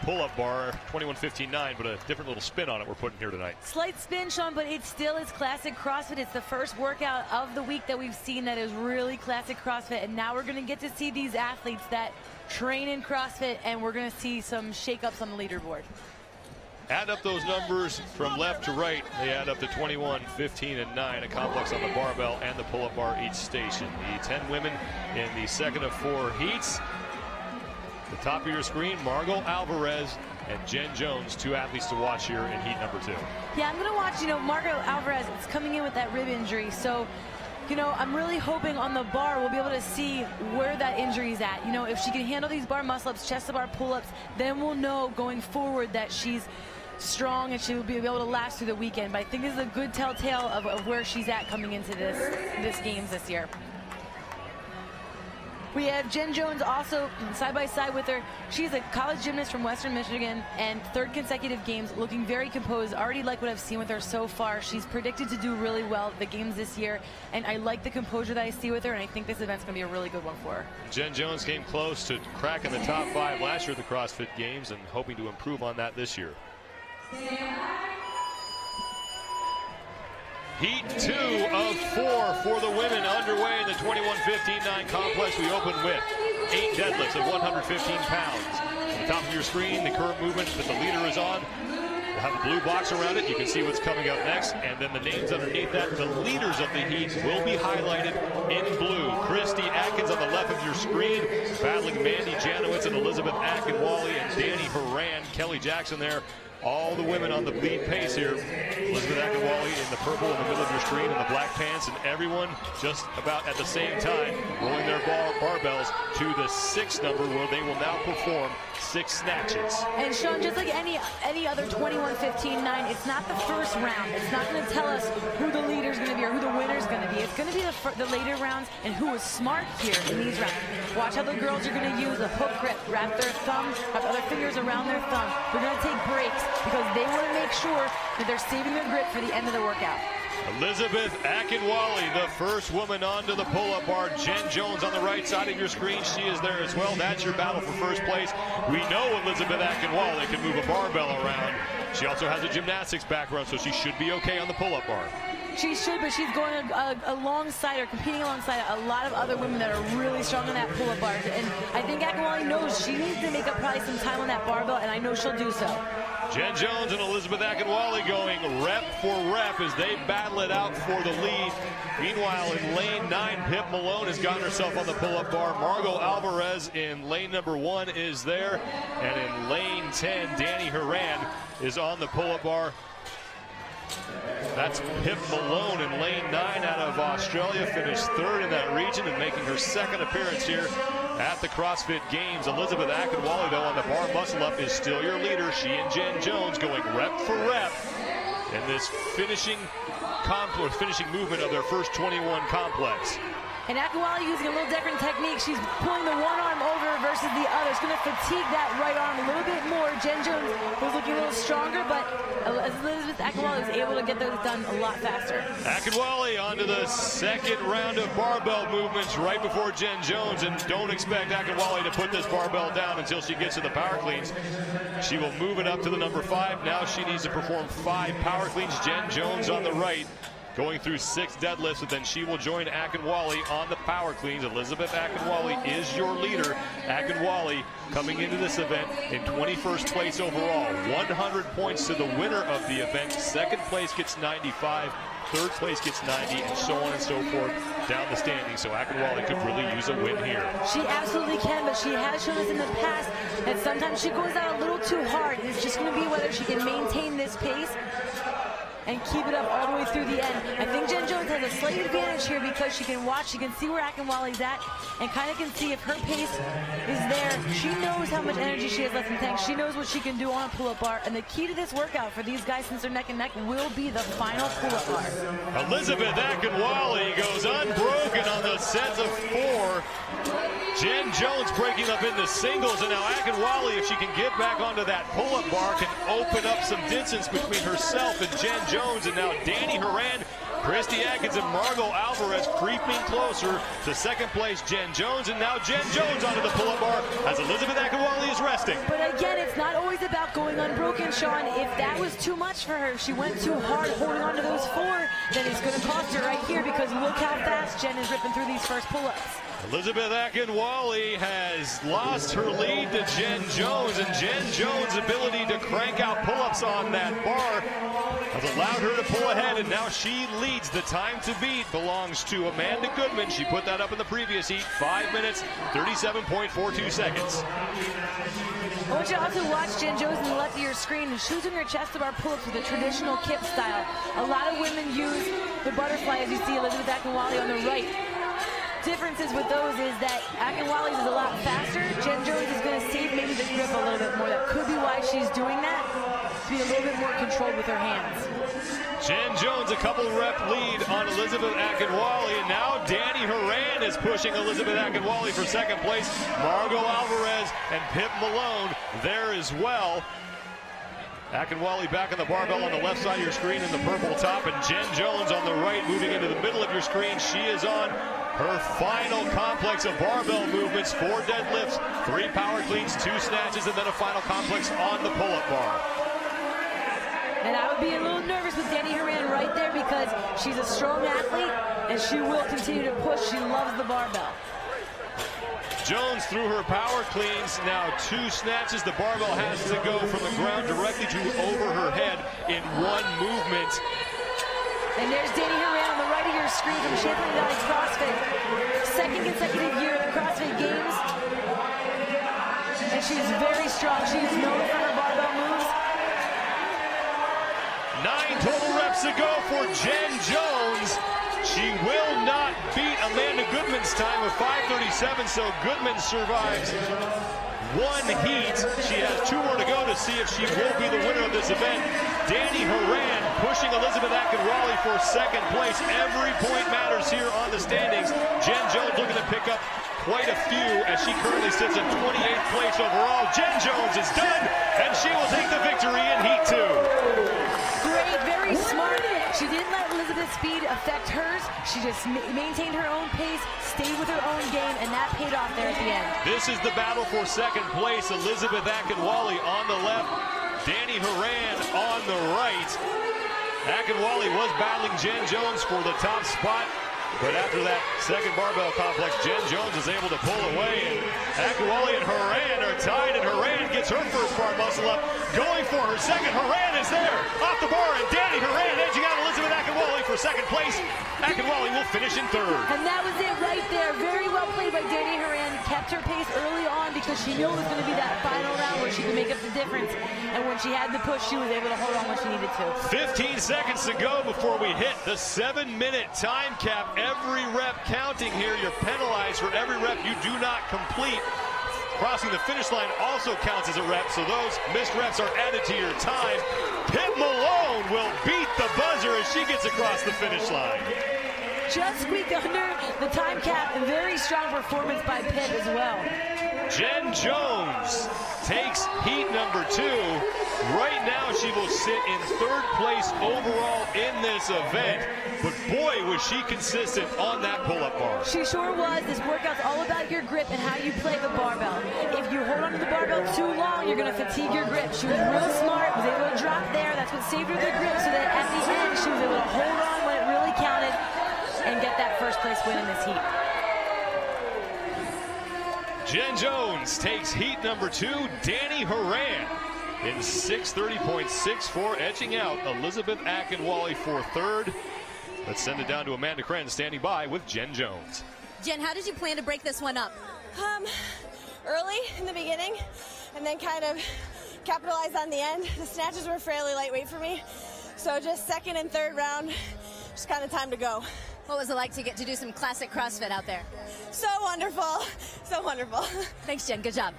pull-up bar, 21:15.9, but a different little spin on it we're putting here tonight. Slight spin, Sean, but it still is classic CrossFit. It's the first workout of the week that we've seen that is really classic CrossFit, and now we're going to get to see these athletes that train in CrossFit, and we're going to see some shakeups on the leaderboard. Add up those numbers from left to right. They add up to 21, 15, and 9. A complex on the barbell and the pull-up bar each station. The 10 women in the second of 4 heats. The top of your screen, Margaux Alvarez and Jenn Jones, 2 athletes to watch here in heat number 2. Yeah, I'm going to watch, Margaux Alvarez. It's coming in with that rib injury, so I'm really hoping on the bar we'll be able to see where that injury is at. If she can handle these bar muscle-ups, chest-to-bar pull-ups, then we'll know going forward that she's strong and she will be able to last through the weekend. But I think this is a good telltale of where she's at coming into this games this year. We have Jenn Jones also side by side with her. She's a college gymnast from Western Michigan and 3rd consecutive games, looking very composed. Already like what I've seen with her so far. She's predicted to do really well at the games this year, and I like the composure that I see with her, and I think this event's going to be a really good one for her. Jenn Jones came close to cracking the top 5 last year at the CrossFit Games and hoping to improve on that this year. Heat 2 of 4 for the women underway in the 21:15.9 complex. We open with 8 deadlifts of 115 pounds. At the top of your screen, the current movement that the leader is on. We'll have a blue box around it. You can see what's coming up next. And then the names underneath that, the leaders of the heat, will be highlighted in blue. Chrisry Adkins on the left of your screen, battling Mandi Janowitz and Elisabeth Akinwale and Dani Horan. Kelley Jackson there. All the women on the lead pace here. Elisabeth Akinwale in the purple in the middle of your screen and the black pants, and everyone just about at the same time rolling their barbells to the 6 number, where they will now perform 6 snatches. And Sean, just like any other 21:15.9, it's not the first round. It's not going to tell us who the leader's going to be or who the winner's going to be. It's going to be the later rounds and who was smart here in these rounds. Watch how the girls are going to use a hook grip, wrap their fingers around their thumb. They're going to take breaks because they want to make sure that they're saving their grip for the end of the workout. Elisabeth Akinwale, the first woman onto the pull-up bar. Jenn Jones on the right side of your screen. She is there as well. That's your battle for first place. We know Elisabeth Akinwale can move a barbell around. She also has a gymnastics background, so she should be okay on the pull-up bar. She should, but she's going alongside or competing alongside a lot of other women that are really strong on that pull-up bar. And I think Akinwale knows she needs to make up probably some time on that barbell, and I know she'll do so. Jenn Jones and Elisabeth Akinwale going rep for rep as they battle it out for the lead. Meanwhile, in lane 9, Pip Malone has gotten herself on the pull-up bar. Margaux Alvarez in lane number 1 is there. And in lane 10, Dani Horan is on the pull-up bar. That's Pip Malone in lane 9 out of Australia, finished 3rd in that region and making her 2nd appearance here at the CrossFit Games. Elisabeth Akinwale, though, on the bar muscle-up is still your leader. She and Jenn Jones going rep for rep in this finishing movement of their first 21 complex. And Akinwale using a little different technique. She's pulling the one arm over versus the other. It's going to fatigue that right arm a little bit more. Jenn Jones was looking a little stronger, but Elisabeth Akinwale was able to get those done a lot faster. Akinwale onto the 2nd round of barbell movements right before Jenn Jones. And don't expect Akinwale to put this barbell down until she gets to the power cleans. She will move it up to the number 5. Now she needs to perform 5 power cleans. Jenn Jones on the right, going through 6 deadlifts, and then she will join Akinwale on the power cleans. Elisabeth Akinwale is your leader. Akinwale coming into this event in 21st place overall. 100 points to the winner of the event. 2nd place gets 95. 3rd place gets 90, and so on and so forth down the standings. So Akinwale could really use a win here. She absolutely can, but she has shown us in the past that sometimes she goes out a little too hard. It's just going to be whether she can maintain this pace and keep it up all the way through the end. I think Jenn Jones has a slight advantage here because she can watch, she can see where Akinwale's at, and kind of can see if her pace is there. She knows how much energy she has left in the tank. She knows what she can do on a pull-up bar, and the key to this workout for these guys, since they're neck and neck, will be the final pull-up bar. Elisabeth Akinwale goes unbroken on the sets of 4. Jenn Jones breaking up into singles, and now Akinwale, if she can get back onto that pull-up bar, can open up some distance between herself and Jenn Jones. And now Dani Horan, Chrisry Adkins, and Margaux Alvarez creeping closer to 2nd place Jenn Jones, and now Jenn Jones onto the pull-up bar as Elisabeth Akinwale is resting. But again, it's not always going unbroken, Sean. If that was too much for her, if she went too hard holding on to those 4, then it's going to cost her right here, because look how fast Jenn is ripping through these first pull-ups. Elisabeth Akinwale has lost her lead to Jenn Jones, and Jenn Jones' ability to crank out pull-ups on that bar has allowed her to pull ahead, and now she leads. The time to beat belongs to Amanda Goodman. She put that up in the previous heat, 5 minutes, 37.42 seconds. I want you to also watch Jenn Jones on the left of your screen. She's doing her chest to bar pull-ups with a traditional kip style. A lot of women use the butterfly, as you see Elisabeth Akinwale on the right. Differences with those is that Akinwale's is a lot faster. Jenn Jones is going to save maybe the grip a little bit more. That could be why she's doing that, to be a little bit more controlled with her hands. Jenn Jones, a couple rep lead on Elisabeth Akinwale, and now Dani Horan is pushing Elisabeth Akinwale for second place. Margaux Alvarez and Pip Malone there as well. Akinwale back on the barbell on the left side of your screen in the purple top, and Jenn Jones on the right moving into the middle of your screen. She is on her final complex of barbell movements, 4 deadlifts, 3 power cleans, 2 snatches, and then a final complex on the pull-up bar. And I would be a little nervous with Dani Horan right there, because she's a strong athlete and she will continue to push. She loves the barbell. Jones through her power cleans, now 2 snatches. The barbell has to go from the ground directly to over her head in 1 movement. And there's Dani Horan on the right of your screen from Dani CrossFit. 2nd consecutive year at the CrossFit Games. And she's very strong. She is known for her barbell moves. 9 total reps to go for Jenn Jones. She will not beat Amanda Goodman's time of 5:37, so Goodman survives 1 heat. She has 2 more to go to see if she will be the winner of this event. Dani Horan pushing Elisabeth Akinwale for second place. Every point matters here on the standings. Jenn Jones looking to pick up quite a few as she currently sits in 28th place overall. Jenn Jones is done, and she will take the victory in heat 2. Great, very smart. She didn't let Elisabeth's speed affect hers. She just maintained her own pace, stayed with her own game, and that paid off there at the end. This is the battle for second place. Elisabeth Akinwale on the left, Dani Horan on the right. Akinwale was battling Jenn Jones for the top spot, but after that second barbell complex, Jenn Jones is able to pull away, and Akinwale and Horan are tied, and Horan gets her first bar muscle up, going for her second. Horan is there, off the bar, and Dani Horan edging out Elisabeth Akinwale for second place. Akinwale will finish in 3rd. And that was it right there. Very well played by Dani Horan. Kept her pace early on because she knew it was going to be that final round where she could make up the difference. And when she had the push, she was able to hold on when she needed to. 15 seconds to go before we hit the 7-minute time cap. Every rep counting here. You're penalized for every rep you do not complete. Crossing the finish line also counts as a rep, so those missed reps are added to your time. Pip Malone will beat the buzzer as she gets across the finish line. Just squeaked under the time cap, and very strong performance by Pip as well. Jenn Jones takes heat number 2. Right now she will sit in 3rd place overall in this event, but boy was she consistent on that pull-up bar. She sure was. This workout's all about your grip and how you play the barbell. If you hold on to the barbell too long, you're going to fatigue your grip. She was real smart, was able to drop there. That's what saved her the grip, so that at the end she was able to hold on when it really counted and get that first place win in this heat. Jenn Jones takes heat number 2. Dani Horan in 6:30.64, edging out Elisabeth Akinwale for 3rd. Let's send it down to Amanda Kren standing by with Jenn Jones. Jen, how did you plan to break this one up? Early in the beginning, and then kind of capitalize on the end. The snatches were fairly lightweight for me, so just 2nd and 3rd round, just kind of time to go. What was it like to get to do some classic CrossFit out there? So wonderful, so wonderful. Thanks, Jen. Good job.